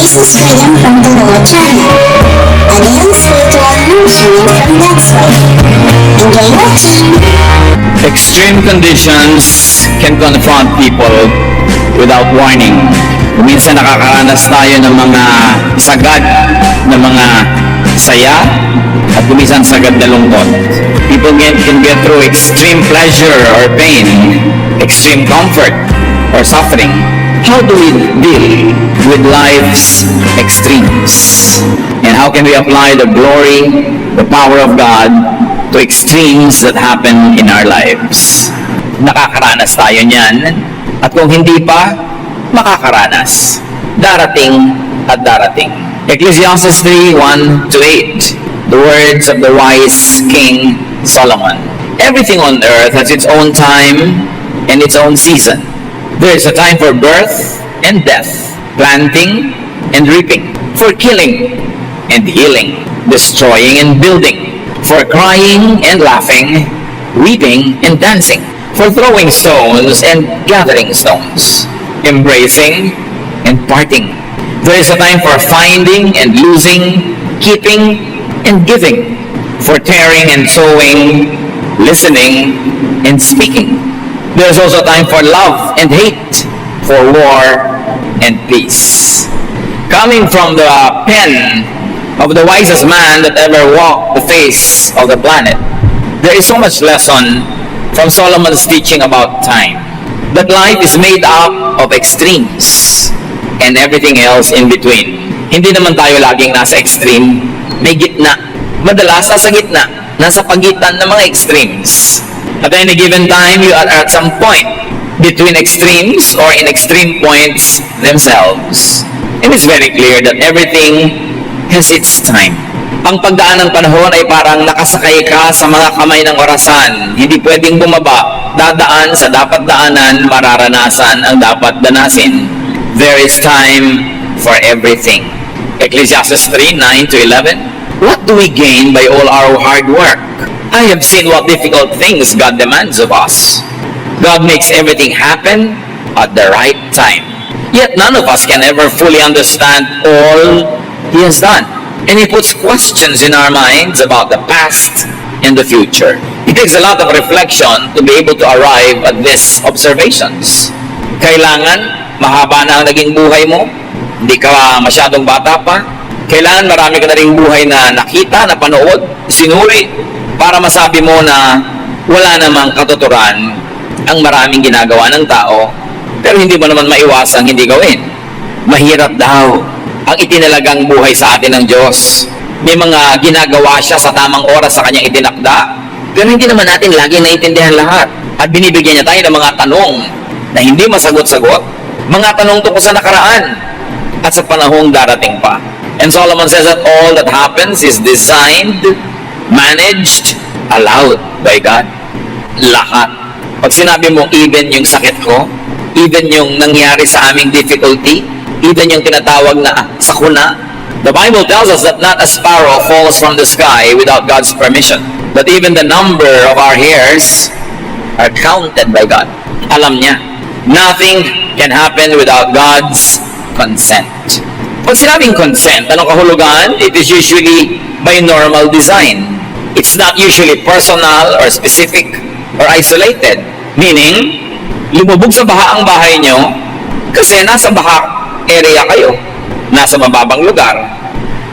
This is Graham from the Lord channel. A new spiritual nourishment from God's Word. Enjoy watching. Extreme conditions can confront people without warning. Minsan nakakaranas tayo ng mga sagad na mga saya at minsan sagad na lungkot. People can get through extreme pleasure or pain, extreme comfort or suffering. How do we deal with life's extremes? And how can we apply the glory, the power of God to extremes that happen in our lives? Nakakaranas tayo niyan. At kung hindi pa, makakaranas. Darating at darating. Ecclesiastes 3:1-8. The words of the wise King Solomon. Everything on earth has its own time and its own season. There is a time for birth and death, planting and reaping, for killing and healing, destroying and building, for crying and laughing, weeping and dancing, for throwing stones and gathering stones, embracing and parting. There is a time for finding and losing, keeping and giving, for tearing and sowing, listening and speaking. There is also time for love and hate, for war and peace. Coming from the pen of the wisest man that ever walked the face of the planet, there is so much lesson from Solomon's teaching about time. That life is made up of extremes and everything else in between. Hindi naman tayo laging nasa extreme, may gitna. Madalas nasa gitna, nasa pagitan ng mga extremes. At any given time, you are at some point between extremes or in extreme points themselves. And it's very clear that everything has its time. Ang pagdaan ng panahon ay parang nakasakay ka sa mga kamay ng orasan. Hindi pwedeng bumaba. Dadaan sa dapat daanan, mararanasan ang dapat danasin. There is time for everything. Ecclesiastes 3:9-11. What do we gain by all our hard work? I have seen what difficult things God demands of us. God makes everything happen at the right time. Yet none of us can ever fully understand all He has done. And He puts questions in our minds about the past and the future. It takes a lot of reflection to be able to arrive at these observations. Kailangan mahaba na ang naging buhay mo. Hindi ka masyadong bata pa. Kailangan marami ka na rin buhay na nakita, napanood, sinuri, para masabi mo na wala namang katuturan ang maraming ginagawa ng tao, pero hindi mo naman maiwasang hindi gawin. Mahirap daw ang itinalagang buhay sa atin ng Diyos. May mga ginagawa siya sa tamang oras sa kanyang itinakda, pero hindi naman natin lagi naiintindihan lahat. At binibigyan niya tayo ng mga tanong na hindi masagot-sagot, mga tanong tungkol sa nakaraan at sa panahong darating pa. And Solomon says that all that happens is designed, managed, allowed by God. Lahat. Pag sinabi mo, even yung sakit ko, even yung nangyari sa aming difficulty, even yung tinatawag na sakuna, the Bible tells us that not a sparrow falls from the sky without God's permission. That even the number of our hairs are counted by God. Alam niya. Nothing can happen without God's consent. Pag sinabing consent, anong kahulugan? It is usually by normal design. It's not usually personal or specific or isolated. Meaning, lumubog sa baha ang bahay nyo kasi nasa baha area kayo. Nasa mababang lugar.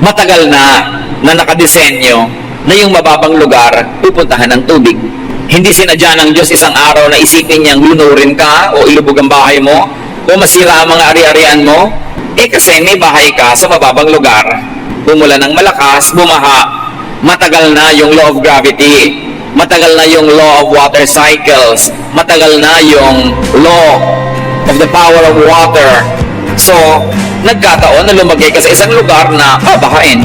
Matagal na nakadesenyo na yung mababang lugar pupuntahan ng tubig. Hindi sinadya ng Diyos isang araw na isipin niyang lunurin ka o ilubog ang bahay mo o masira ang mga ari-arian mo. Kasi may bahay ka sa mababang lugar. Bumulan ng malakas, bumaha. Matagal na yung law of gravity. Matagal na yung law of water cycles. Matagal na yung law of the power of water. So, nagkataon na lumagay ka sa isang lugar na bahain.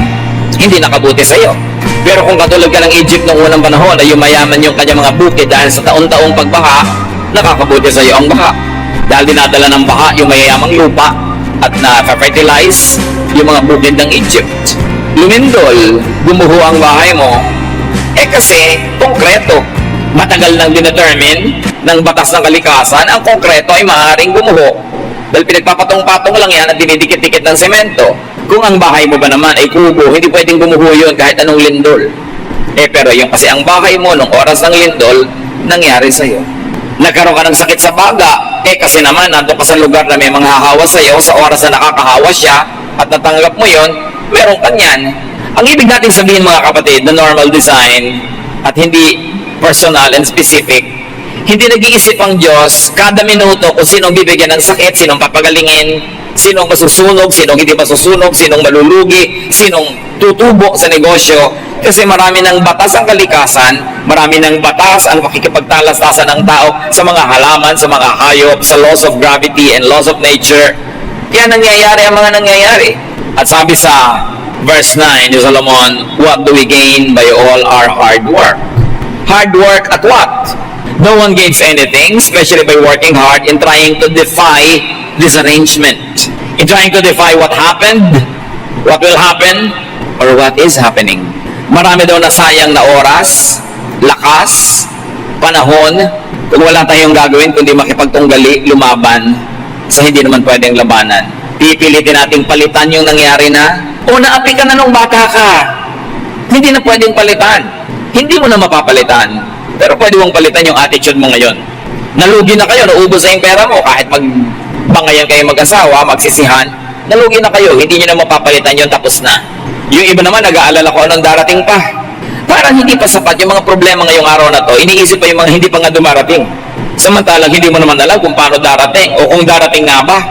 Hindi nakabuti sa'yo. Pero kung katulad ka ng Egypt noong unang panahon na yumayaman yung kanyang mga bukid dahil sa taon-taong pagbaha, nakakabuti sa'yo ang baha. Dahil dinadala ng baha yung mayayamang lupa at na-fertilize yung mga bukid ng Egypt. Lumindol, gumuho ang bahay mo, kasi konkreto. Matagal nang dinetermine ng batas ng kalikasan, ang konkreto ay maaaring gumuho. Dahil pinagpapatong-patong lang yan at dinidikit-dikit ng semento. Kung ang bahay mo ba naman ay kubo, hindi pwedeng gumuho yun kahit anong lindol. Pero yung kasi ang bahay mo nung oras ng lindol, nangyari sa'yo. Nagkaroon ka ng sakit sa baga, kasi naman nandun ka sa lugar na may mga hahawa sa'yo, sa oras na nakakahawa siya at natanggap mo yon, meron ka niyan. Ang ibig natin sabihin mga kapatid, na normal design at hindi personal and specific, hindi nag-iisip ang Diyos kada minuto kung sinong bibigyan ng sakit, sinong papagalingin, sinong masusunog, sinong hindi masusunog, sinong malulugi, sinong tutubo sa negosyo. Kasi marami ng batas ang kalikasan, marami ng batas ang pakikipagtalastasan ng tao sa mga halaman, sa mga hayop, sa laws of gravity and laws of nature. Kaya nangyayari ang mga nangyayari. At sabi sa verse 9 ni Solomon, what do we gain by all our hard work? Hard work at what? No one gains anything, especially by working hard in trying to defy this arrangement. In trying to defy what happened, what will happen, or what is happening. Marami daw nasayang na oras, lakas, panahon, kung wala tayong gagawin kundi makipagtunggali, lumaban sa hindi naman pwedeng labanan. Pipilitin nating palitan yung nangyari na, o naapi ka na nung bata ka. Hindi na pwedeng palitan. Hindi mo na mapapalitan. Pero pwede mong palitan yung attitude mo ngayon. Nalugi na kayo, naubos na yung pera mo, kahit magbangayan kayo mag-asawa, magsisihan, nalugi na kayo, hindi nyo na mapapalitan yun, tapos na. Yung iba naman, nag-aalala ko anong darating pa. Parang hindi pa sapat yung mga problema ngayong araw na to, iniisip pa yung mga hindi pa nga dumarating. Samantalang hindi mo naman alam kung paano darating, o kung darating nga ba.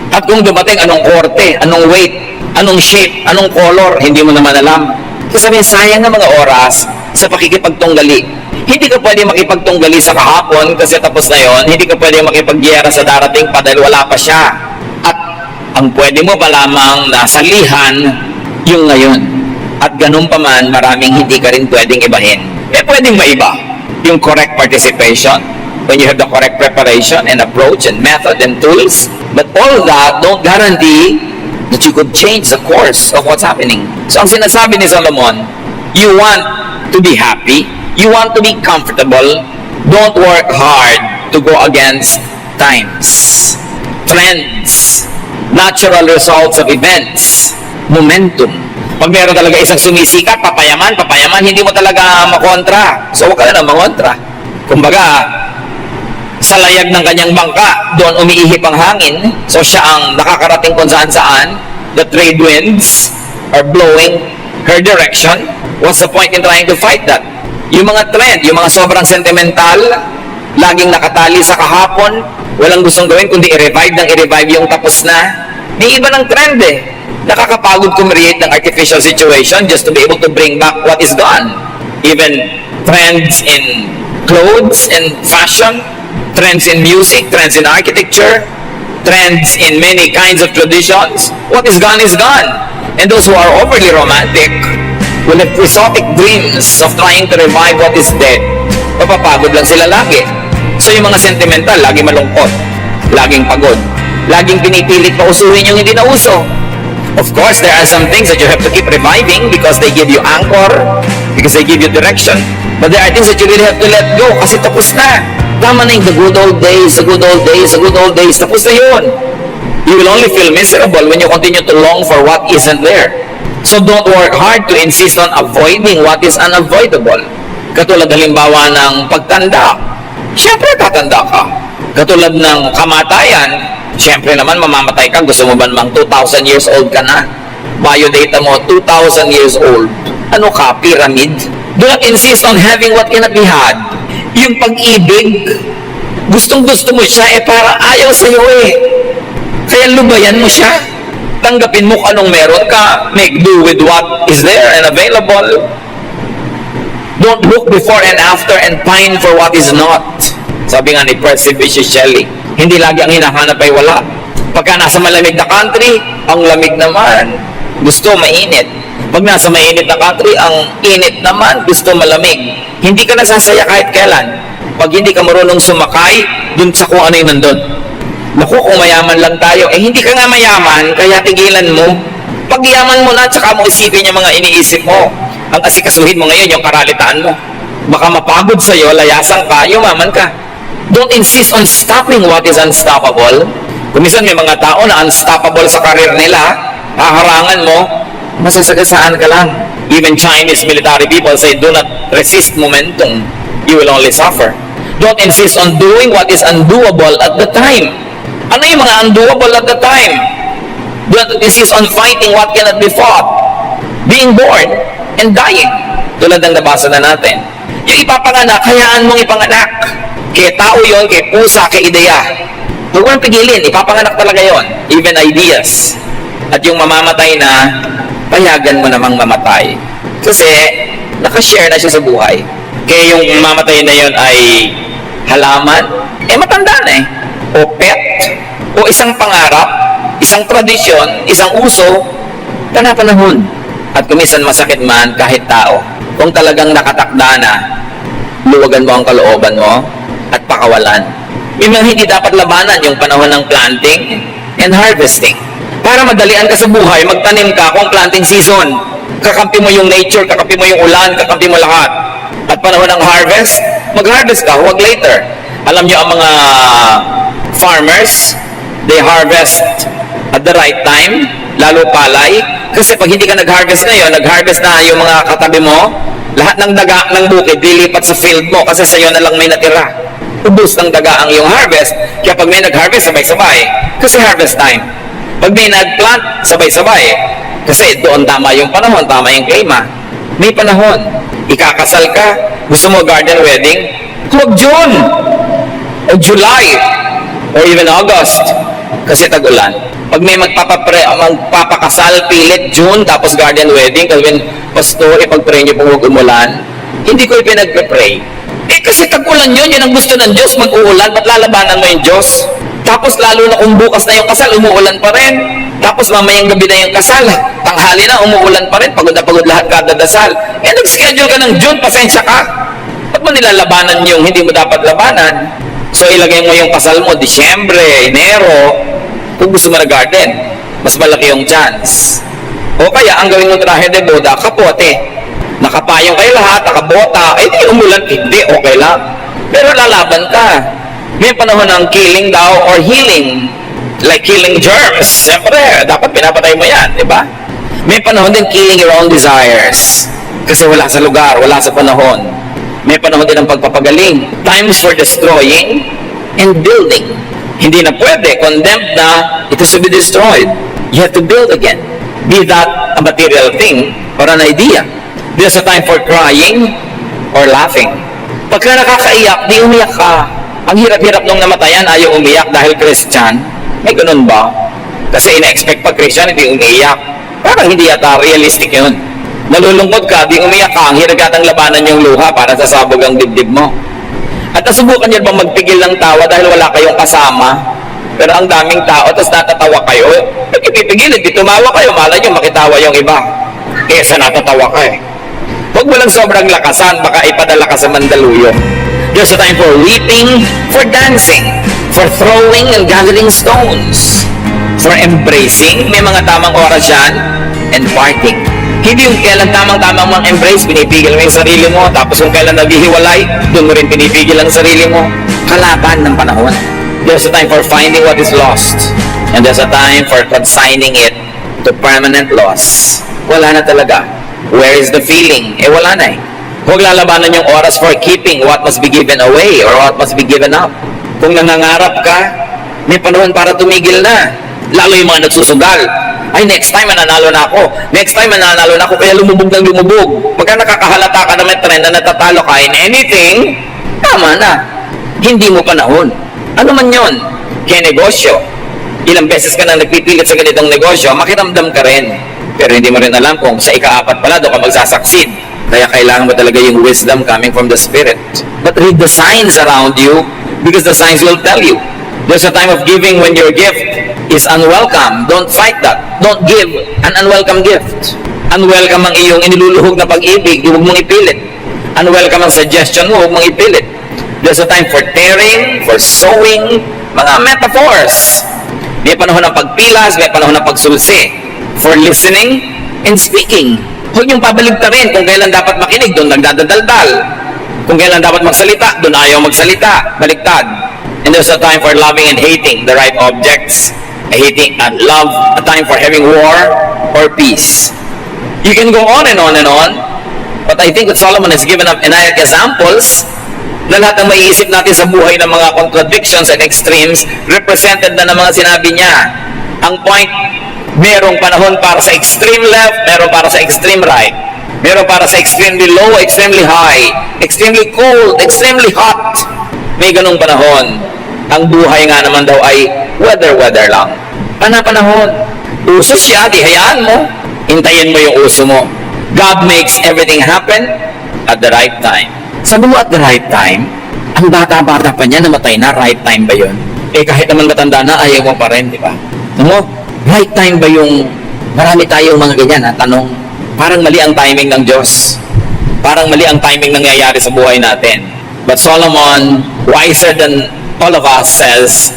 At kung dumating, anong korte, anong weight, anong shape, anong color, hindi mo naman alam. Kasi sayang na mga oras sa pakikipagtunggali. Hindi ka pwede makipagtunggali sa kahapon kasi tapos na yon. Hindi ka pwede makipagyera sa darating pa dahil wala pa siya. At ang pwede mo pa lamang nasalihan yung ngayon. At ganun pa man, maraming hindi ka rin pwedeng ibahin. Pwedeng maiba yung correct participation when you have the correct preparation and approach and method and tools. But all that don't guarantee that you could change the course of what's happening. So ang sinasabi ni Solomon, you want to be happy, you want to be comfortable, don't work hard to go against times, trends, natural results of events, momentum. Pag meron talaga isang sumisikat, papayaman, hindi mo talaga makontra. So huwag ka na makontra. Kumbaga, sa layag ng kanyang bangka, doon umiihip ang hangin. So siya ang nakakarating kung saan-saan. The trade winds are blowing her direction. What's the point in trying to fight that? Yung mga trend, yung mga sobrang sentimental, laging nakatali sa kahapon, walang gustong gawin kundi i-revive yung tapos na. May iba ng trend eh. Nakakapagod create ng artificial situation just to be able to bring back what is gone. Even trends in clothes and fashion, trends in music, trends in architecture, trends in many kinds of traditions. What is gone is gone. And those who are overly romantic will have quixotic dreams of trying to revive what is dead. Papapagod lang sila lagi. So yung mga sentimental, lagi malungkot, laging pagod, laging pinipilit pa usuhin yung hindi na uso. Of course, there are some things that you have to keep reviving because they give you anchor, because they give you direction. But there are things that you really have to let go kasi tapos na. Tama na yung the good old days, the good old days, the good old days. Tapos na yun. You will only feel miserable when you continue to long for what isn't there. So don't work hard to insist on avoiding what is unavoidable. Katulad halimbawa ng pagtanda. Siyempre tatanda ka. Katulad ng kamatayan. Siyempre naman mamamatay ka. Gusto mo ba namang 2,000 years old ka na? Biodata mo, 2,000 years old. Ano ka? Pyramid? Do not insist on having what cannot be had. Yung pag-ibig, gustong-gusto mo siya, para ayaw sa'yo eh. Kaya lubayan mo siya. Tanggapin mo kung anong meron ka. Make do with what is there and available. Don't look before and after and pine for what is not. Sabi nga ni Percy Bysshe Shelley, hindi lagi ang hinahanap ay wala. Pagka nasa malamig na country, ang lamig naman, gusto mainit. Pag nasa mainit na country, ang init naman, gusto malamig. Hindi ka nasasaya kahit kailan. Pag hindi ka marunong sumakay, dun sa kung ano yung nandun. Naku, kung mayaman lang tayo, hindi ka nga mayaman, kaya tigilan mo. Pag yaman mo na, tsaka mo isipin yung mga iniisip mo. Ang asikasuhin mo ngayon, yung karalitaan mo. Baka mapagod sa'yo, layasan ka, yumaman ka. Don't insist on stopping what is unstoppable. Kumisan may mga tao na unstoppable sa karir nila, haharangan mo, masasagasaan ka lang. Even Chinese military people say, do not resist momentum. You will only suffer. Don't insist on doing what is undoable at the time. Ano yung mga undoable at the time? Don't insist on fighting what cannot be fought. Being born and dying. Tulad ng nabasa na natin. Yung ipapanganak, hayaan mong ipanganak. Kaya tao yon, kaya pusa, kaya ideya. Huwag mo nang pigilin, ipapanganak talaga yon. Even ideas. At yung mamamatay na, payagan mo namang mamatay. Kasi, nakashare na siya sa buhay. Kaya yung mamamatay na yon ay halaman, matanda na o pet, o isang pangarap, isang tradisyon, isang uso, panahon. At kumisan masakit man kahit tao. Kung talagang nakatakda na, luwagan mo ang kalooban mo at pakawalan. Yung mga hindi dapat labanan yung panahon ng planting and harvesting. Para madalian ka sa buhay, magtanim ka kung planting season. Kakampi mo yung nature, kakampi mo yung ulan, kakampi mo lahat. At panahon ng harvest, mag-harvest ka, huwag later. Alam nyo ang mga farmers, they harvest at the right time, lalo palay. Kasi pag hindi ka nag-harvest ngayon, nag-harvest na yung mga katabi mo, lahat ng daga ng bukid lilipat sa field mo kasi sa'yo na lang may natira. Ubus ng daga ang iyong harvest. Kaya pag may nag-harvest, sabay-sabay. Kasi harvest time. Pag may nag-plant, sabay-sabay. Kasi doon tama yung panahon, tama yung klima. May panahon. Ikakasal ka, gusto mo garden wedding, huwag June o July or even August kasi tag-ulan. Pag may magpapakasal, pilit June, tapos garden wedding, kawin, pastor, ipag-pray niyo kung huwag umulan, hindi ko ipinag-pray. Kasi tag-ulan yun ang gusto ng Diyos, mag-uulan, ba't lalabanan mo yung Diyos? Tapos lalo na kung bukas na yung kasal, umuulan pa rin. Tapos mamayang gabi na yung kasal, tanghali na, umuulan pa rin, pagod na pagod lahat kada dasal. Nag-schedule ka ng June, pasensya ka. Ba't mo nilalabanan yung hindi mo dapat labanan? So ilagay mo yung kasal mo, Disyembre, Enero, kung gusto mo na garden, mas malaki yung chance. O kaya, ang gawin mo trahe de boda, kapote. Nakapayong kayo lahat, nakabota, di umulan, hindi, okay lang. Pero lalaban ka. May panahon ng killing daw or healing. Like killing germs. Siyempre, dapat pinapatay mo yan, di ba? May panahon din killing your own desires. Kasi wala sa lugar, wala sa panahon. May panahon din ng pagpapagaling. Times for destroying and building. Hindi na pwede, condemned na, it is to be destroyed. You have to build again. Be that a material thing or an idea. There's a time for crying or laughing. Pagka nakakaiyak, di umiyak ka. Ang hirap-hirap nung namatayan, ayaw umiyak dahil Christian. May ganun ba? Kasi ina-expect pag Christian, hindi umiyak. Parang hindi yata realistic yun. Nalulungkot ka, di umiyak ka, ang hirap yatang labanan yung luha para sa sabog ang dibdib mo. At nasubukan nyo bang magpigil ng tawa dahil wala kayong kasama? Pero ang daming tao, tapos natatawa kayo. Pag ipipigilin, di tumawa kayo, malay nyo makitawa yung iba. Kesa natatawa ka eh. Huwag mo lang sobrang lakasan, baka ipadala ka sa Mandaluyong. There's a time for weeping, for dancing, for throwing and gathering stones, for embracing, may mga tamang oras yan, and parting. Hindi yung kailan tamang-tamang mang embrace, pinipigil mo yung sarili mo, tapos yung kailan naghihiwalay, doon mo rin pinipigil ang sarili mo. Kalaban ng panahon. There's a time for finding what is lost, and there's a time for consigning it to permanent loss. Wala na talaga. Where is the feeling? Wala na eh. Huwag lalabanan yung oras for keeping what must be given away or what must be given up. Kung nangangarap ka, may panahon para tumigil na. Lalo yung mga nagsusugal. Ay, next time mananalo na ako. Next time mananalo na ako, kaya lumubog ng lumubog. Pagka nakakahalata ka na may trend na natatalo ka in anything, tama na. Hindi mo panahon. Ano man yun? Kaya negosyo. Ilang beses ka na nagpipilit sa ganitong negosyo, makiramdam ka rin. Pero hindi mo rin alam kung sa ika-4 pala doon ka magsasucceed. Kaya kailangan mo talaga yung wisdom coming from the Spirit. But read the signs around you because the signs will tell you. There's a time of giving when your gift is unwelcome. Don't fight that. Don't give an unwelcome gift. Unwelcome ang iyong iniluluhog na pag-ibig, huwag mong ipilit. Unwelcome ang suggestion mo, huwag mong ipilit. There's a time for tearing, for sowing, mga metaphors. May panahon ng pagpilas, may panahon ng pagsulsi. For listening and speaking. Huwag niyong pabaligtarin kung kailan dapat makinig, doon nagdadaldal. Kung kailan dapat magsalita, doon ayaw magsalita. Baligtad. And there's a time for loving and hating the right objects, hating and love, a time for having war or peace. You can go on and on and on, but I think that Solomon has given up enough examples na lahat ng maiisip natin sa buhay ng mga contradictions and extremes, represented na ng mga sinabi niya. Ang point, merong panahon para sa extreme left, meron para sa extreme right. Meron para sa extremely low, extremely high, extremely cold, extremely hot. May ganong panahon. Ang buhay nga naman daw ay weather lang. Panahon. Uso siya, di hayaan mo. Hintayin mo yung uso mo. God makes everything happen at the right time. Sabi mo at the right time, ang bata-bata pa niya, namatay na, right time ba yun? Eh kahit naman matanda na, ayaw mo pa rin, di ba? Ano? Right time ba yung, marami tayong mga ganyan, tanong. Parang mali ang timing ng Diyos. Parang mali ang timing nangyayari sa buhay natin. But Solomon, wiser than all of us, says,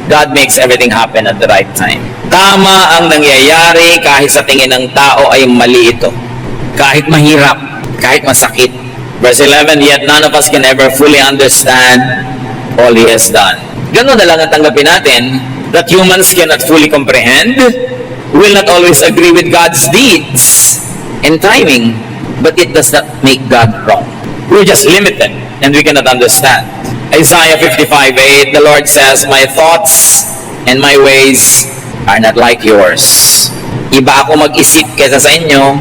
God makes everything happen at the right time. Tama ang nangyayari kahit sa tingin ng tao ay mali ito. Kahit mahirap, kahit masakit. Verse 11, yet none of us can ever fully understand all He has done. Ganun na lang ang tanggapin natin, that humans cannot fully comprehend, will not always agree with God's deeds and timing, but it does not make God wrong. We're just limited, and we cannot understand. Isaiah 55:8, the Lord says, my thoughts and my ways are not like yours. Iba ako mag-isip kaysa sa inyo,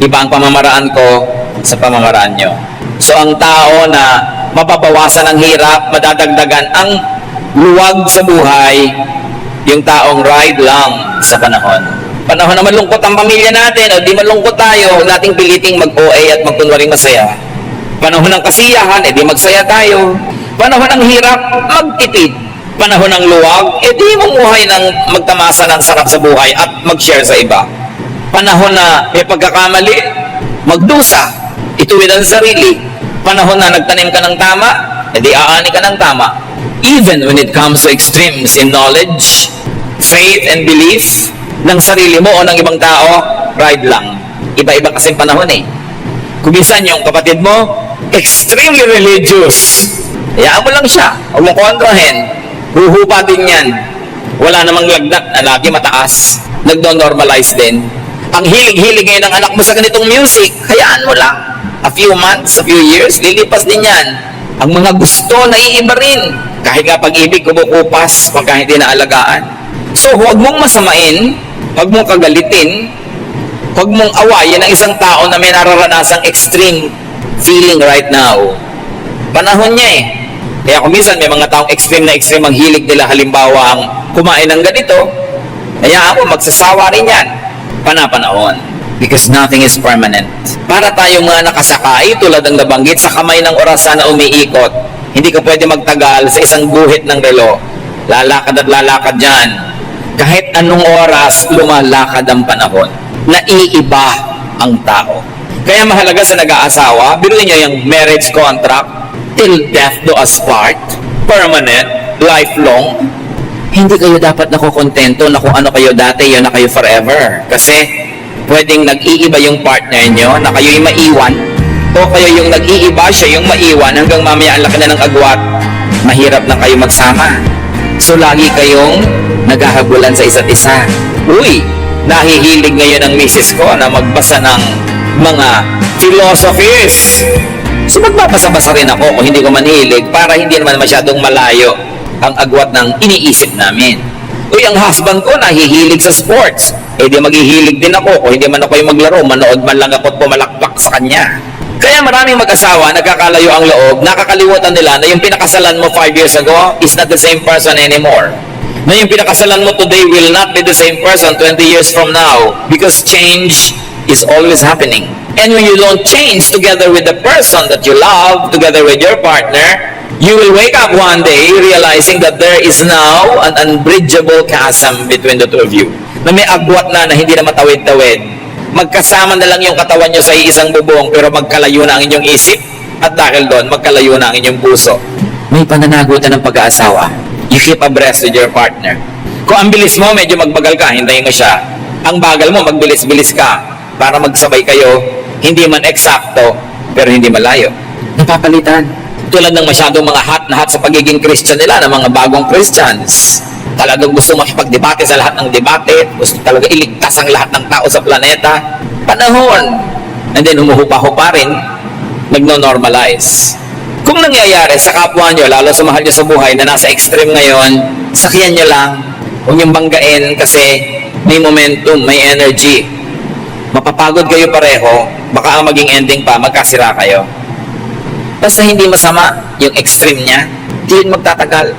iba ang pamamaraan ko sa pamamaraan nyo. So ang tao na mapapawasan ang hirap, madadagdagan ang luwag sa buhay, yung taong ride lang sa panahon. Panahon na malungkot ang pamilya natin, o di malungkot tayo, huwag nating piliting mag-OA at magkunwaring masaya. Panahon ng kasiyahan, di magsaya tayo. Panahon ng hirap, magtipid. Panahon ng luwag, di mamuhay ng magtamasa ng sarap sa buhay at mag-share sa iba. Panahon na may pagkakamali, magdusa, ituwid ang sarili. Panahon na nagtanim ka ng tama, di aani ka ng tama. Even when it comes to extremes in knowledge, faith, and belief, ng sarili mo o ng ibang tao, ride lang. Iba-iba kasing panahon eh. Kung minsan yung kapatid mo, extremely religious. Hayaan mo lang siya. Huwag mo kontrahin. Huhupa din yan. Wala namang lagnat na lagi mataas. Nagno-normalize din. Ang hilig-hilig ngayon ng anak mo sa ganitong music, hayaan mo lang. A few months, a few years, lilipas din yan. Ang mga gusto, naiiba rin. Kahit nga pag-ibig, kumukupas pagka hindi naalagaan. So, huwag mong masamain, huwag mong kagalitin, huwag mong awayin ang isang tao na may nararanasang extreme feeling right now. Panahon niya eh. Kaya kung minsan may mga taong extreme na extreme ang hilig nila, halimbawa ang kumain ng ganito, kaya ako magsasawa rin yan. Panahon. Because nothing is permanent. Para tayong mga nakasakay, tulad ng nabanggit, sa kamay ng orasan na umiikot, hindi ka pwede magtagal sa isang guhit ng relo. Lalakad at lalakad dyan. Kahit anong oras, lumalakad ang panahon. Naiiba ang tao. Kaya mahalaga sa nag-aasawa, biruin niyo yung marriage contract, till death do us part, permanent, lifelong. Hindi kayo dapat nakukontento na kung ano kayo dati, yun na kayo forever. Kasi pwedeng nag-iiba yung partner nyo na kayo'y maiwan, o kayo yung nag-iiba, siya yung maiwan, hanggang mamaya ang laki na ng agwat, mahirap na kayo magsama. So lagi kayong naghahabulan sa isa't isa. Uy, nahihilig ngayon ang misis ko na magbasa ng mga philosophies. So magbabasa-basa rin ako kung hindi ko manhilig, para hindi naman masyadong malayo ang agwat ng iniisip namin. Uy, ang husband ko nahihilig sa sports. Di maghihilig din ako. Kung hindi man ako yung maglaro, manood man lang ako at pumalakpak sa kanya. Kaya maraming mag-asawa, nagkakalayo ang loob, nakakalimutan nila na yung pinakasalan mo 5 years ago is not the same person anymore. Na yung pinakasalan mo today will not be the same person 20 years from now, because change is always happening. And when you don't change together with the person that you love, together with your partner, you will wake up one day realizing that there is now an unbridgeable chasm between the two of you. Na may agwat na hindi na matawid-tawid. Magkasama na lang yung katawan nyo sa iisang bubong, pero magkalayo na ang inyong isip, at dahil doon, magkalayo na ang inyong puso. May pananagutan ng pag-aasawa. You keep abreast with your partner. Kung ang bilis mo, medyo magbagal ka, hintayin mo siya. Ang bagal mo, magbilis-bilis ka para magsabay kayo, hindi man eksakto, pero hindi malayo. Napapalitan. Tulad ng masyadong mga hot na hot sa pagiging Christian nila, ng mga bagong Christians. Talagang gusto makipagdebate sa lahat ng debate, gusto talaga iligtas ang lahat ng tao sa planeta. Panahon. And then humuhupa-hupa rin, nagno-normalize. Kung nangyayari sa kapwa nyo, lalo sa mahal nyo sa buhay na nasa extreme ngayon, sakyan nyo lang. Huwag niyong banggain kasi may momentum, may energy. Mapapagod kayo pareho, baka ang maging ending pa, magkasira kayo. Basta hindi masama yung extreme niya, hindi yun magtatagal.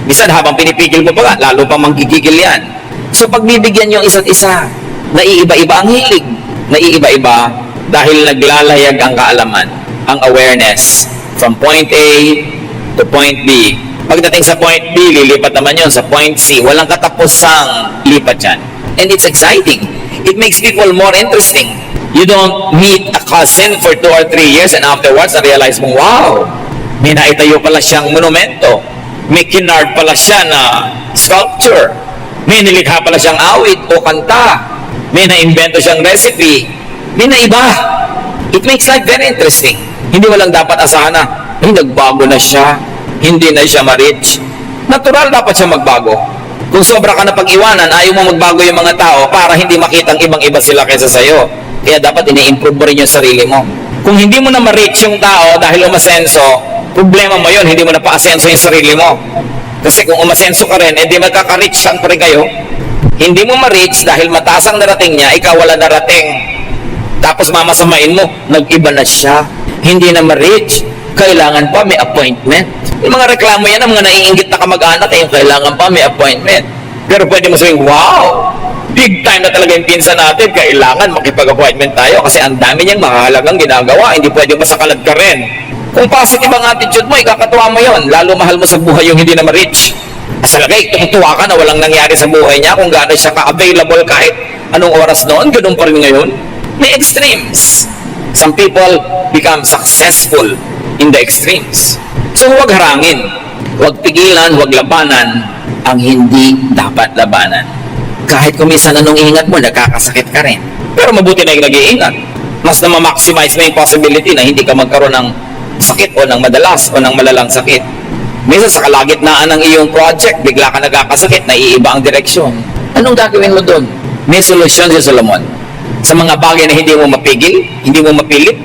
Minsan habang pinipigil mo pa, lalo pang manggigigil yan. So pagbibigyan yung isa't isa, naiiba-iba ang hilig. Naiiba-iba dahil naglalayag ang kaalaman, ang awareness from point A to point B. Pagdating sa point B, lilipat naman yun sa point C. Walang katapusang lipat yan. And it's exciting. It makes people more interesting. You don't meet a cousin for 2 or 3 years and afterwards na-realize mo, wow, may naitayo pala siyang monumento. May kinard pala siya na sculpture. May nilikha pala siyang awit o kanta. May naimbento siyang recipe. May naiba. It makes life very interesting. Hindi walang dapat asahan na, nagbago na siya. Hindi na siya ma-reach. Natural dapat siya magbago. Kung sobra ka na pag-iwanan, ayaw mo magbago yung mga tao para hindi makitang ibang-iba sila kaysa sa'yo. Kaya dapat ini-improve mo rin yung sarili mo. Kung hindi mo na ma-reach yung tao dahil umasenso, problema mo yun, hindi mo na pa-asenso yung sarili mo. Kasi kung umasenso ka rin, di magkaka-reach saan pa rin kayo. Hindi mo ma-reach dahil mataas ang narating niya, ikaw wala narating. Tapos mamasamain mo, nag-iba na siya. Hindi na ma-reach, kailangan pa may appointment. Yung mga reklamo yan, ang mga naiinggit na kamag-anak, yung kailangan pa may appointment. Pero pwede mo sabihin, wow, big time na talaga yung pinsan natin, kailangan makipag-appointment tayo kasi ang dami niyang mahalagang ginagawa, hindi pwede masakalad ka rin. Kung positive ang attitude mo, ikakatuwa mo yon, lalo mahal mo sa buhay yung hindi na ma-reach. Asalagay, tumutuwa ka na walang nangyari sa buhay niya, kung gaano siya ka-available kahit anong oras noon, ganun pa rin ngayon. May extremes. Some people become successful in the extremes. So huwag harangin, huwag pigilan, huwag labanan ang hindi dapat labanan. Kahit kung minsan anong ingat mo, nakakasakit ka rin. Pero mabuti na yung nag-iingat. Mas na ma-maximize mo yung possibility na hindi ka magkaroon ng sakit o ng madalas o ng malalang sakit. Minsan sa kalagitnaan ng iyong project, bigla ka nagkakasakit, naiiba ang direksyon. Anong gagawin mo doon? May solusyon si Solomon. Sa mga bagay na hindi mo mapigil, hindi mo mapilit,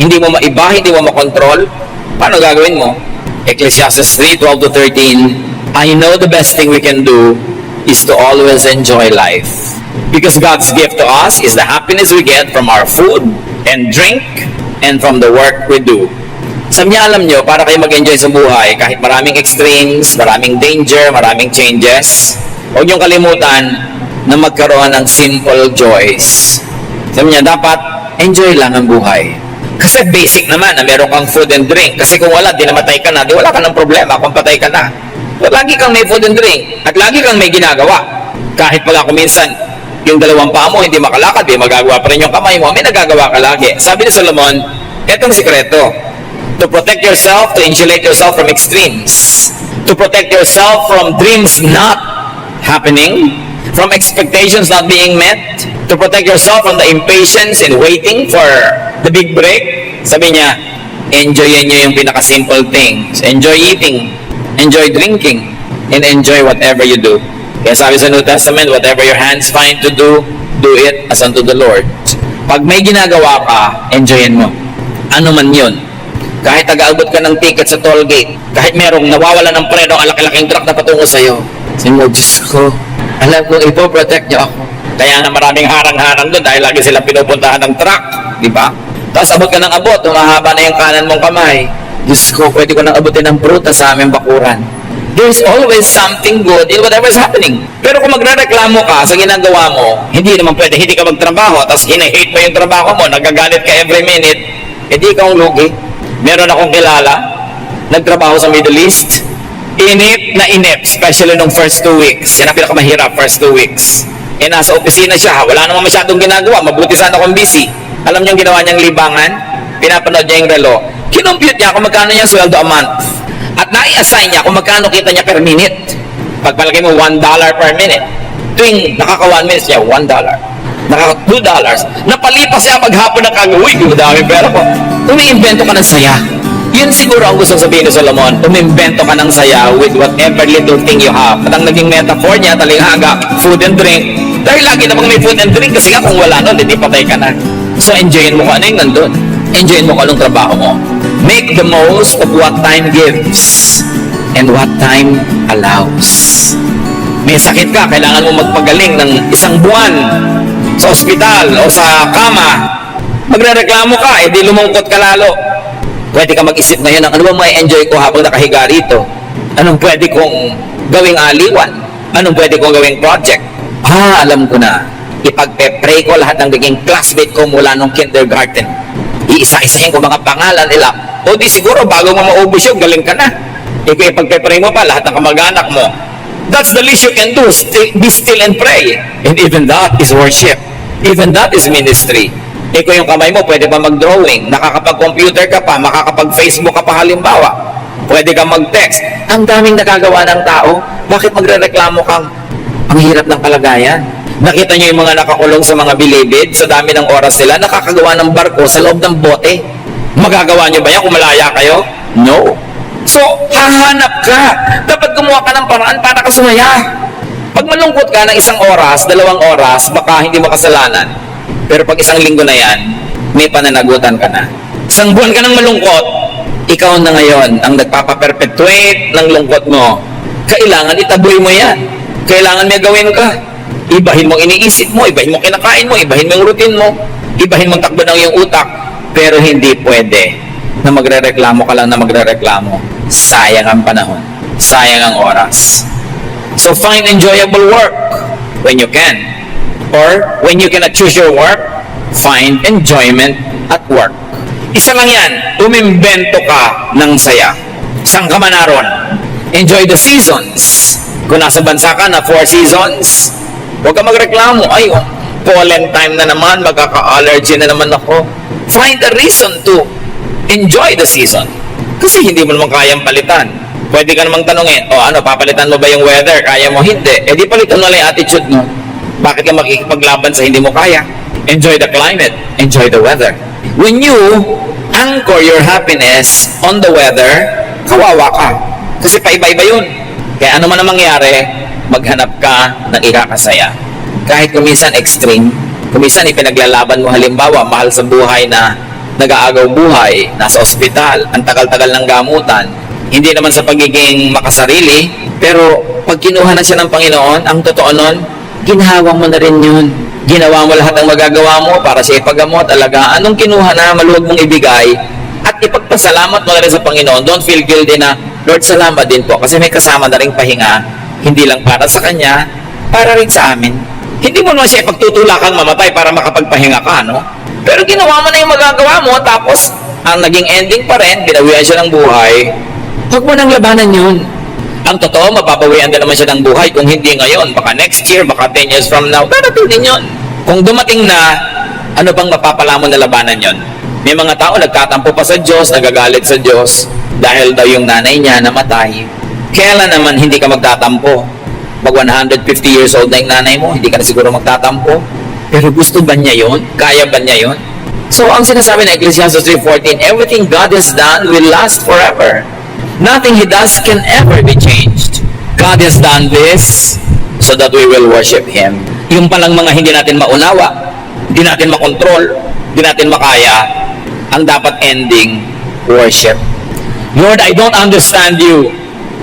hindi mo maiba, hindi mo makontrol, paano gagawin mo? Ecclesiastes 3:12-13, I know the best thing we can do is to always enjoy life. Because God's gift to us is the happiness we get from our food and drink and from the work we do. Sabi niya, alam nyo, para kayo mag-enjoy sa buhay, kahit maraming extremes, maraming danger, maraming changes, huwag niyong kalimutan na magkaroon ng simple joys. Sabi niya, dapat enjoy lang ang buhay. Kasi basic naman na meron kang food and drink. Kasi kung wala, di namatay ka na, di wala ka ng problema kung patay ka na. So, lagi kang may food and drink at lagi kang may ginagawa. Kahit pala kung minsan, yung dalawang paa mo hindi makalakad, di magagawa pa rin yung kamay mo, may nagagawa ka lagi. Sabi ni Solomon, etong sikreto. To protect yourself, to insulate yourself from extremes. To protect yourself from dreams not happening, from expectations not being met, to protect yourself from the impatience in waiting for the big break. Sabi niya, enjoyin niyo yung pinaka-simple things. Enjoy eating, enjoy drinking, and enjoy whatever you do. Kaya sabi sa New Testament, whatever your hands find to do it as unto the Lord. Pag may ginagawa ka, enjoyin mo. Ano man yun. Kahit nag-aabot ka ng ticket sa toll gate, kahit merong nawawala ng preno ang laki-laking truck na patungo sa'yo, sabi mo, Diyos ko, alam kong ipoprotect niyo ako. Kaya na maraming harang-harang doon dahil lagi silang pinupuntahan ng truck, di ba? Tapos abot ka ng abot, humahaba na yung kanan mong kamay. Diyos ko, pwede ko nang abutin ng prutas sa aming bakuran. There's always something good in whatever is happening. Pero kung magre-reklamo ka sa ginagawa mo, hindi naman pwede, hindi ka magtrabaho, tapos hina-hate mo yung trabaho mo, nagagalit ka every minute, hindi ka ang lugi. Meron akong kilala, nagtrabaho sa Middle East, inip na inip, especially nung first 2 weeks. Yan ang pinakamahirap, first 2 weeks. Eh, nasa opisina siya, wala naman masyadong ginagawa, mabuti sana kung busy. Alam niyo ang ginawa niyang libangan? Pinapanood niya yung relo. Kinumpute niya kung magkano niyang sweldo a month. At nai-assign niya kung magkano kita niya per minute. Pagpalagay mo, $1 per minute. Tuwing nakaka 1 minute niya, $1. Nakaka $2. Napalipas siya maghapon ng kagawin. Uy, dami pera ko. Umiimbento ka ng saya. Yun siguro ang gusto sabihin ni Solomon, umimbento ka ng saya with whatever little thing you have. At ang naging metaphor niya, talinghaga, food and drink. Dahil lagi namang may food and drink kasi nga kung wala nun, hindi patay ka na. So enjoyin mo kung ano yung nandun. Enjoyin mo kung anong trabaho mo. Make the most of what time gives and what time allows. May sakit ka, kailangan mo magpagaling ng isang buwan sa ospital o sa kama. Magrereklamo ka, di lumungkot ka lalo. Pwede ka mag-isip ngayon ng ano ba may enjoy ko habang nakahiga rito? Anong pwede kong gawing aliwan? Anong pwede kong gawing project? Alam ko na. Ipagpe-pray ko lahat ng naging classmate ko mula nung kindergarten. Iisa-isahin ko mga pangalan nila. O di siguro bago mo maubos yun, galing ka na. Ipagpe-pray mo pa lahat ng kamag-anak mo. That's the least you can do. Be still and pray. And even that is worship. Even that is ministry. Kung yung kamay mo, pwede pa mag-drawing, nakakapag-computer ka pa, makakapag-Facebook ka pa halimbawa, pwede ka mag-text. Ang daming nakagawa ng tao, bakit magre-reklamo kang ang hirap ng kalagayan? Nakita nyo yung mga nakakulong sa mga bilibid, sa dami ng oras sila, nakakagawa ng barko sa loob ng bote. Magagawa nyo ba yan kung malaya kayo? No. So, hahanap ka. Dapat gumawa ka ng paraan para ka sumaya. Pag malungkot ka ng 1 oras, 2 oras, baka hindi makasalanan. Pero pag 1 linggo na yan, may pananagutan ka na. 1 buwan ka ng malungkot, ikaw na ngayon ang nagpapaperpetuate ng lungkot mo. Kailangan itaboy mo yan. Kailangan may gawin ka. Ibahin mong iniisip mo, ibahin mong kinakain mo, ibahin mong routine mo, ibahin mong takbo ng iyong utak. Pero hindi pwede na magre-reklamo ka lang na magre-reklamo. Sayang ang panahon. Sayang ang oras. So find enjoyable work when you can. Or, when you cannot choose your work, find enjoyment at work. Isa lang yan, umimbento ka ng saya. Saan ka man naroon? Enjoy the seasons. Kung nasa bansa ka na 4 seasons, huwag ka magreklamo. Ay, pollen time na naman, magkaka-allergy na naman ako. Find a reason to enjoy the season. Kasi hindi mo naman kayang palitan. Pwede ka namang tanongin, papalitan mo ba yung weather? Kaya mo? Hindi. Di palitan mo lang yung attitude mo. Bakit ka makikipaglaban sa hindi mo kaya? Enjoy the climate. Enjoy the weather. When you anchor your happiness on the weather, kawawa ka. Kasi paiba-iba yun. Kaya ano man ang mangyari, maghanap ka ng ikakasaya. Kahit kuminsan extreme, kuminsan ipinaglalaban mo halimbawa, mahal sa buhay na nag-aagaw buhay, nasa ospital, ang tagal-tagal ng gamutan, hindi naman sa pagiging makasarili, pero pag kinuha na siya ng Panginoon, ang totoo nun, ginhawang mo na rin yun. Ginawa mo lahat ng magagawa mo para sa ipagamot, alagaan. Anong kinuha na, maluwag mong ibigay at ipagpasalamat mo na rin sa Panginoon. Don't feel guilty na, Lord, salamat din po kasi may kasama na rin pahinga, hindi lang para sa Kanya, para rin sa amin. Hindi mo naman siya ipagtutulakang mamatay para makapagpahinga ka, no? Pero ginawa mo na yung magagawa mo, tapos ang naging ending pa rin, binawian siya ng buhay. Huwag mo nang labanan yun. Ang totoo, mapapawian din naman siya ng buhay. Kung hindi ngayon, baka next year, baka 10 years from now, darating din yun. Kung dumating na, ano bang mapapalamon na labanan yun? May mga tao nagtatampo pa sa Diyos, nagagalit sa Diyos, dahil daw yung nanay niya namatay. Kailan naman hindi ka magtatampo? Pag 150 years old na yung nanay mo, hindi ka na siguro magtatampo. Pero gusto ba niya yun? Kaya ba niya yun? So, ang sinasabi ng Ecclesiastes 3:14, everything God has done will last forever. Nothing He does can ever be changed. God has done this so that we will worship Him. Yung palang mga hindi natin maunawa, hindi natin makontrol, hindi natin makaya, ang dapat ending, worship. Lord, I don't understand You.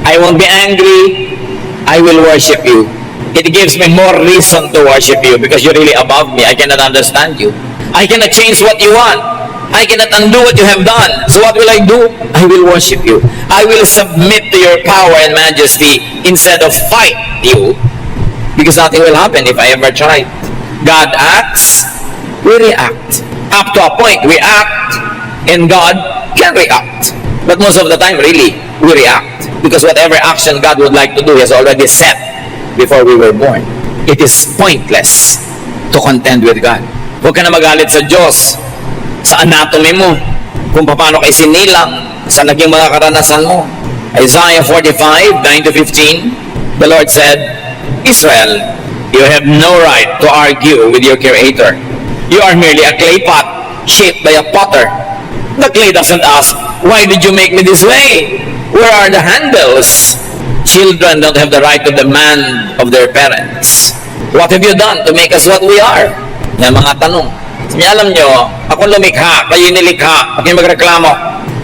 I won't be angry. I will worship You. It gives me more reason to worship You because You're really above me. I cannot understand You. I cannot change what You want. I cannot undo what You have done. So what will I do? I will worship You. I will submit to Your power and majesty instead of fight You, because nothing will happen if I ever try. God acts, we react. Up to a point, we act, and God can react. But most of the time, really, we react. Because whatever action God would like to do, He has already set before we were born. It is pointless to contend with God. Huwag ka na magalit sa Diyos, sa anatomy mo, kung paano kay sinilang, sa naging mga karanasan mo. Isaiah 45:9-15, the Lord said, Israel, you have no right to argue with your Creator. You are merely a clay pot shaped by a potter. The clay doesn't ask, why did you make me this way? Where are the handles? Children don't have the right to demand of their parents. What have you done to make us what we are? Yan mga tanong. Sabi niya, alam nyo, ako lumikha, kayo nilikha, huwag kayo magreklamo.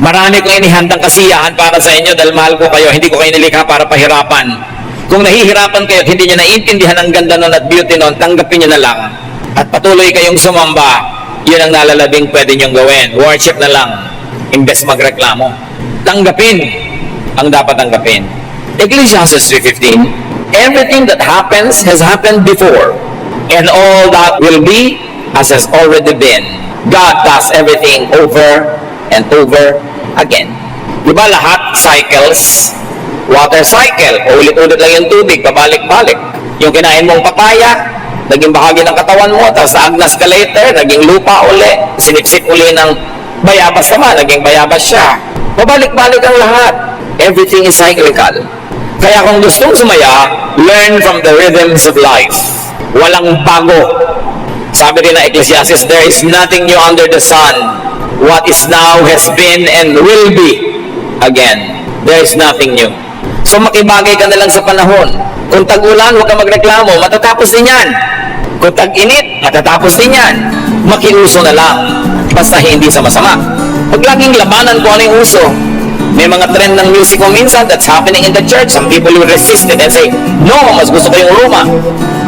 Marami kong inihandang kasiyahan para sa inyo dahil mahal ko kayo, hindi ko kayo nilikha para pahirapan. Kung nahihirapan kayo at hindi nyo naiintindihan ang ganda nun at beauty nun, tanggapin nyo na lang. At patuloy kayong sumamba, yun ang nalalabing pwede nyong gawin. Worship na lang, imbes magreklamo. Tanggapin ang dapat tanggapin. Ecclesiastes 3:15, everything that happens has happened before, and all that will be as has already been. God does everything over and over again. Diba lahat cycles? Water cycle, ulit-ulit lang yung tubig, pabalik-balik. Yung kinain mong papaya, naging bahagi ng katawan mo, tapos naagnas ka later, naging lupa uli, sinipsip uli ng bayabas naman, naging bayabas siya. Pabalik-balik ang lahat. Everything is cyclical. Kaya kung gustong sumaya, learn from the rhythms of life. Walang bago. Sabi rin ng Ecclesiastes, there is nothing new under the sun. What is now has been and will be again. There is nothing new. So makibagay ka na lang sa panahon. Kung tag-ulan, huwag ka magreklamo, matatapos din yan. Kung tag-init, matatapos din yan. Makiuso na lang, basta hindi sa masama. Huwag laging labanan kung ano yung uso. May mga trend ng music kung minsan that's happening in the church. Some people will resist it and say, no, mas gusto ko yung luma.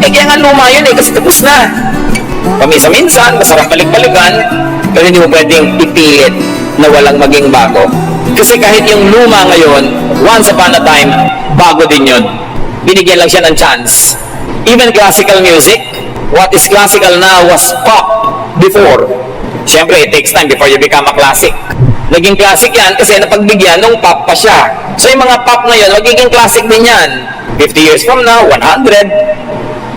Kaya nga luma yun kasi tapos na. Paminsan-minsan, masarap balik-balikan, pero hindi mo pwedeng ipilit na walang maging bago. Kasi kahit yung luma ngayon, once upon a time, bago din yun. Binigyan lang siya ng chance. Even classical music, what is classical now was pop before. Siyempre, it takes time before you become a classic. Naging classic yan kasi napagbigyan nung pop pa siya. So yung mga pop ngayon, magiging classic din yan. 50 years from now, 100,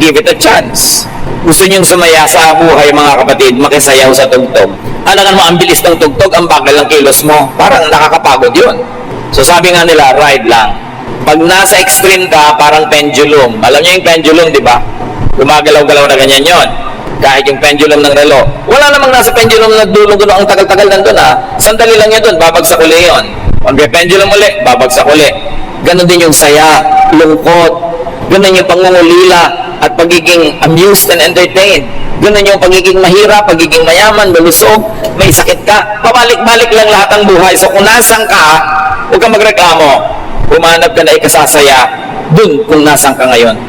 give it a chance. Gusto niyong sumaya sa buhay mga kapatid, makisayaw sa tugtog. Alam mo, ang bilis ng tugtog, ang bagal ng kilos mo. Parang nakakapagod yun. So sabi nga nila, ride lang. Pag nasa extreme ka, parang pendulum. Alam niyo yung pendulum, di ba? Gumagalaw-galaw na ganyan yon. Kahit yung pendulum ng relo. Wala namang nasa pendulum na dulo-dulo ang tagal-tagal nandun ha. Sandali lang yun dun, babagsak uli yun. Pag may pendulum uli, babagsak uli. Ganon din yung saya, lungkot. Ganon yung pangungulila at pagiging amused and entertained. Ganun yung pagiging mahirap, pagiging mayaman, malusog, may sakit ka. Pabalik-balik lang lahat ng buhay. So kung nasan ka, huwag kang magreklamo. Humanap ka na ikasasaya dun kung nasan ka ngayon.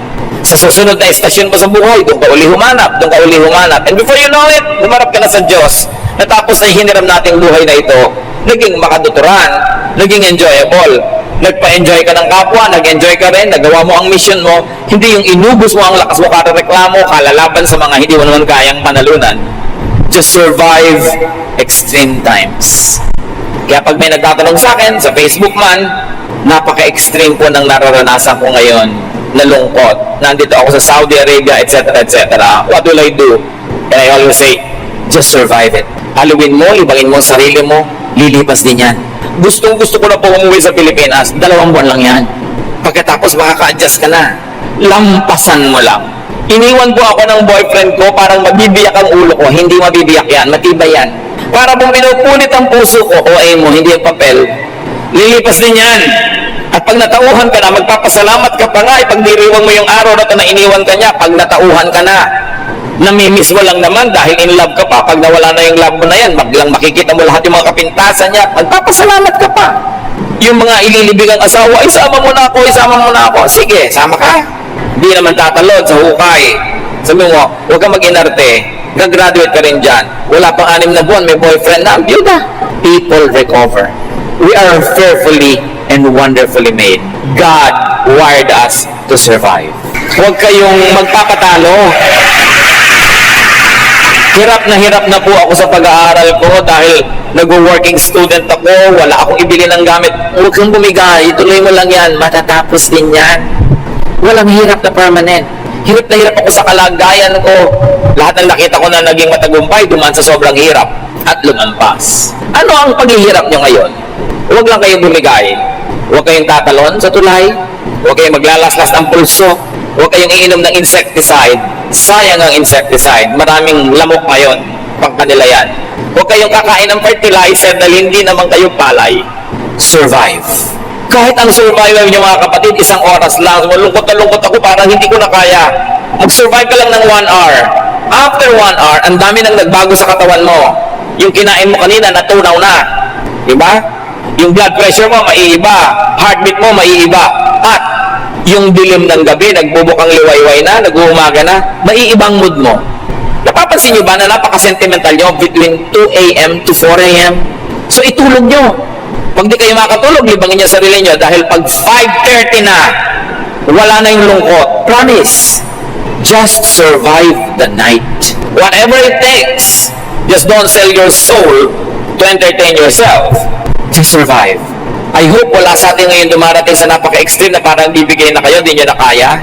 Sa susunod na estasyon mo sa buhay, doon ka uli humanap, doon ka uli humanap. And before you know it, humarap ka na sa Diyos. Natapos ay hiniram nating buhay na ito, naging makaduturan, naging enjoyable. Nagpa-enjoy ka ng kapwa, nag-enjoy ka rin, nagawa mo ang mission mo, hindi yung inubos mo ang lakas mo para reklamo, kalalaban sa mga hindi mo naman kayang panalunan. Just survive extreme times. Kaya pag may nagtatanong sa akin, sa Facebook man, napaka-extreme po ng nararanasan ko ngayon na lungkot. Nandito ako sa Saudi Arabia, etc. etc. What will I do? And I always say, just survive it. Haluin mo, libangin mo ang sarili mo, lilipas din yan. Gusto ko na po umuwi sa Pilipinas, 2 buwan lang yan. Pagkatapos makaka-adjust ka na. Lampasan mo lang. Iniwan po ako ng boyfriend ko, parang mabibiyak ang ulo ko. Hindi mabibiyak yan, matibay yan. Para pong pinupunit ang puso ko, OA mo, hindi ang papel. Lilipas din yan. At pag natauhan ka na, magpapasalamat ka pa nga. Ipagdiriwang mo yung araw na ito na iniwan ka niya, pag natauhan ka na. Namimiss mo lang naman dahil in love ka pa. Pag nawala na yung love mo na yan, maglang makikita mo lahat yung mga kapintasan niya, magpapasalamat ka pa. Yung mga ililibig ang asawa, isama mo na ako, isama mo na ako. Sige, sama ka. Hindi naman tatalod sa hukay. Sabi mo, huwag kang mag-inarte. Gagraduate ka rin dyan. Wala pang 6 na buwan, may boyfriend na. Byuda. People recover. We are fearfully and wonderfully made. God wired us to survive. Huwag kayong magpapatalo. Hirap na po ako sa pag-aaral ko dahil nag-working student ako, wala akong ibili ng gamit. Huwag kang bumigay, ituloy mo lang yan, matatapos din yan. Walang hirap na permanent. Hirap na hirap ako sa kalagayan ko. Lahat ng nakita ko na naging matagumpay, dumaan sa sobrang hirap at lumampas. Ano ang paghihirap nyo ngayon? Huwag lang kayong bumigay. Huwag kayong tatalon sa tulay. Huwag kayong maglalaslas ng pulso. Huwag kayong iinom ng insecticide. Sayang ang insecticide. Maraming lamok ngayon. pang kanila yan. Huwag kayong kakain ng fertilizer dahil hindi naman kayo palay. Survive. Kahit ang survival niyo mga kapatid, isang oras lang. Malungkot na lungkot ako, parang hindi ko na kaya. Mag-survive ka lang ng 1 hour. After 1 hour, ang dami nang nagbago sa katawan mo. Yung kinain mo kanina, natunaw na. Diba? Yung blood pressure mo, maiiba. Heartbeat mo, maiiba. At yung dilim ng gabi, nagbubukang liwayway na, nag-uumaga na, maiibang mood mo. Napapansin nyo ba na napaka-sentimental nyo between 2 a.m. to 4 a.m.? So itulog nyo. Pag di kayo makatulog, libangin nyo sarili nyo dahil pag 5:30 na, wala na yung lungkot. Promise. Just survive the night. Whatever it takes. Just don't sell your soul to entertain yourself. Just survive. I hope wala sa atin ngayon dumarating sa napaka-extreme na parang bibigay na kayo, di nyo na kaya.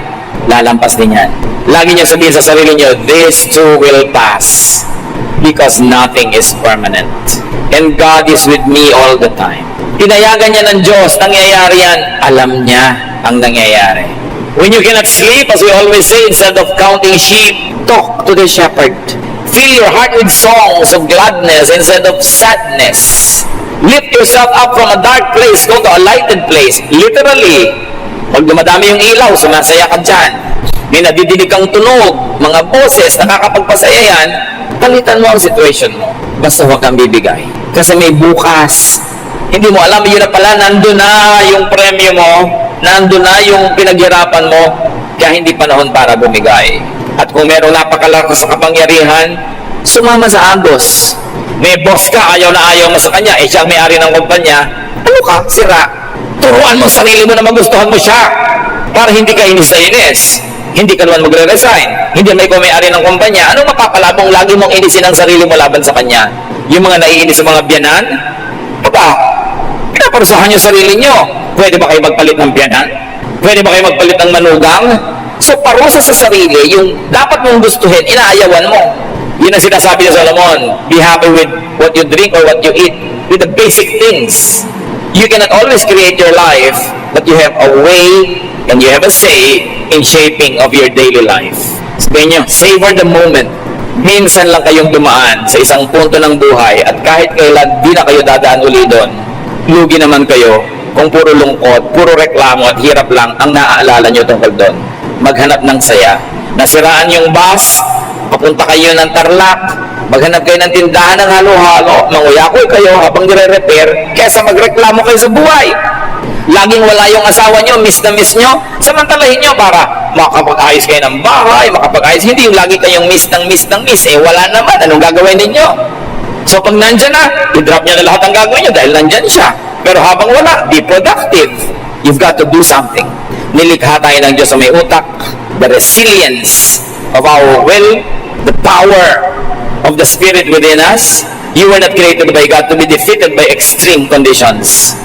Lalampas din yan. Lagi nyo sabihin sa sarili nyo, this too will pass. Because nothing is permanent. And God is with me all the time. Pinayagan niya ng Diyos, nangyayari yan. Alam niya ang nangyayari. When you cannot sleep, as we always say, instead of counting sheep, talk to the shepherd. Fill your heart with songs of gladness instead of sadness. Lift yourself up from a dark place, go to a lighted place. Literally, pag dumadami yung ilaw, sumasaya ka dyan. May nadidinig kang tunog, mga boses, nakakapagpasaya yan, palitan mo ang situation mo. Basta huwag kang bibigay. Kasi may bukas. Hindi mo alam, yun na pala, nandun na yung premyo mo, nandun na yung pinaghirapan mo, kaya hindi panahon para bumigay. At kung merong napakalakas sa kapangyarihan, sumama sa agos. May boss ka, ayaw na ayaw mo sa kanya, siya ang may-ari ng kumpanya, ano ka, sira. Turuan mo sarili mo na magustuhan mo siya para hindi ka inis sa inis. Hindi ka naman magre-resign. Hindi may may-ari ng kumpanya. Anong mapapalabong lagi mong inisin ang sarili mo laban sa kanya? Yung mga naiinis sa mga biyanan? Aba, pinaparusahan niyo sarili niyo. Pwede ba kayo magpalit ng biyanan? Pwede ba kayo magpalit ng manugang? So, parusa sa sarili, yung dapat mong gustuhin, inaayawan mo. Yun ang sinasabi ni Solomon, be happy with what you drink or what you eat, with the basic things. You cannot always create your life, but you have a way and you have a say in shaping of your daily life. Sabihin nyo, savor the moment. Minsan lang kayong dumaan sa isang punto ng buhay at kahit kailan di na kayo dadaan uli doon, lugi naman kayo kung puro lungkot, puro reklamo at hirap lang ang naaalala nyo tungkol doon. Maghanap ng saya. Nasiraan yung bus, papunta kayo ng Tarlac, maghanap kayo ng tindahan ng halo-halo, manguyakoy kayo habang nire-repair, kesa magreklamo kayo sa buhay. Laging wala yung asawa nyo, miss na miss nyo, samantalahin nyo para makapag-ayos kayo ng bahay, makapag-ayos. Hindi yung lagi kayong miss ng miss, wala naman, anong gagawin ninyo? So pag nandyan na, i-drop nyo na lahat ang gagawin nyo dahil nandyan siya. Pero habang wala, be productive. You've got to do something. Nilikha tayo ng Diyos sa may utak, the resilience of our will, the power of the Spirit within us. You were not created by God to be defeated by extreme conditions.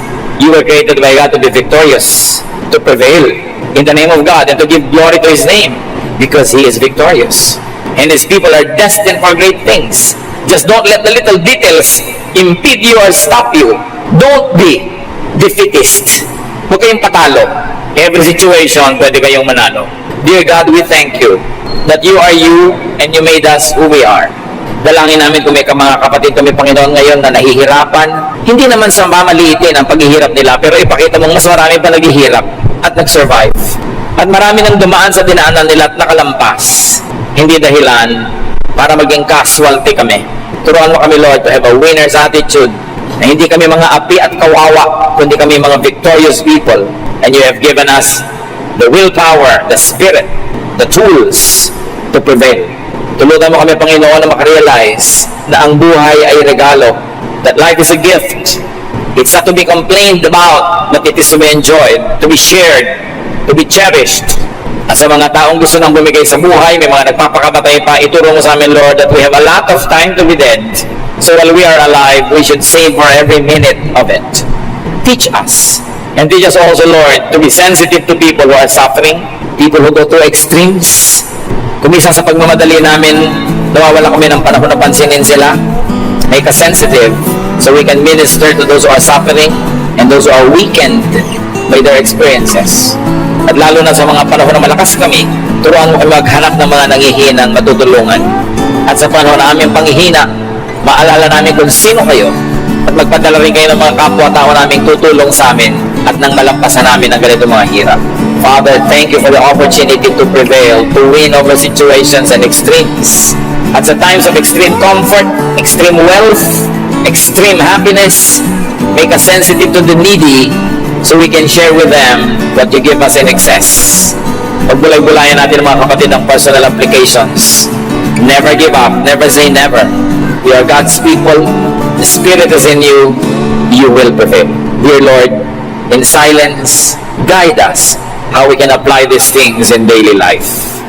You were created by God to be victorious, to prevail in the name of God and to give glory to His name because He is victorious. And His people are destined for great things. Just don't let the little details impede you or stop you. Don't be defeatist. Huwag kayong patalo. Every situation, pwede kayong manalo. Dear God, we thank you that you are you and you made us who we are. Dalangin namin kung may mga kapatid kami, Panginoon, ngayon na nahihirapan. Hindi naman sa mamaliitin ang paghihirap nila, pero ipakita mong mas marami pa naghihirap at nag-survive. At marami nang dumaan sa dinaanan nila at nakalampas. Hindi dahilan para maging casualty kami. Turuan mo kami, Lord, to have a winner's attitude. Na hindi kami mga api at kawawa, kundi kami mga victorious people. And you have given us the willpower, the spirit, the tools to prevail. Tulutan mo kami, Panginoon, na makarealize na ang buhay ay regalo. That life is a gift. It's not to be complained about, but it is to be enjoyed, to be shared, to be cherished. At sa mga taong gusto nang bumigay sa buhay, may mga nagpapakamatay pa, ituro mo sa amin, Lord, that we have a lot of time to be dead. So while we are alive, we should savor every minute of it. Teach us. And teach us also, Lord, to be sensitive to people who are suffering, people who go through extremes. Kumisa sa pagmamadali namin, nawawala kami ng panahon na pansinin sila. Make us sensitive so we can minister to those who are suffering and those who are weakened by their experiences. At lalo na sa mga panahon na malakas kami, turuan mo kami maghanap ng mga nangihinang matutulungan. At sa panahon na aming panghihina, Maalala namin kung sino kayo at magpadala rin kayo ng mga kapwa-tao naming tutulong sa amin at nang malampasan namin ang ganito mga hirap. Father, thank you for the opportunity to prevail, to win over situations and extremes. At sa times of extreme comfort, extreme wealth, extreme happiness, make us sensitive to the needy so we can share with them what you give us in excess. Pagbulay-bulayan natin mga kapatid ang personal applications. Never give up, never say never. We are God's people. The Spirit is in you. You will prevail. Dear Lord, in silence, guide us how we can apply these things in daily life.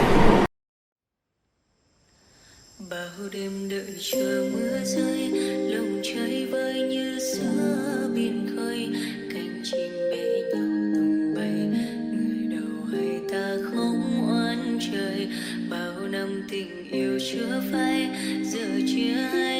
Bao đêm đợi chờ mưa rơi, lòng trời vơi như giữa biển khơi, cánh chim bé nhau tung bay, người đầu hay ta không oán trời. Bao năm tình yêu chưa phai, giờ chia hai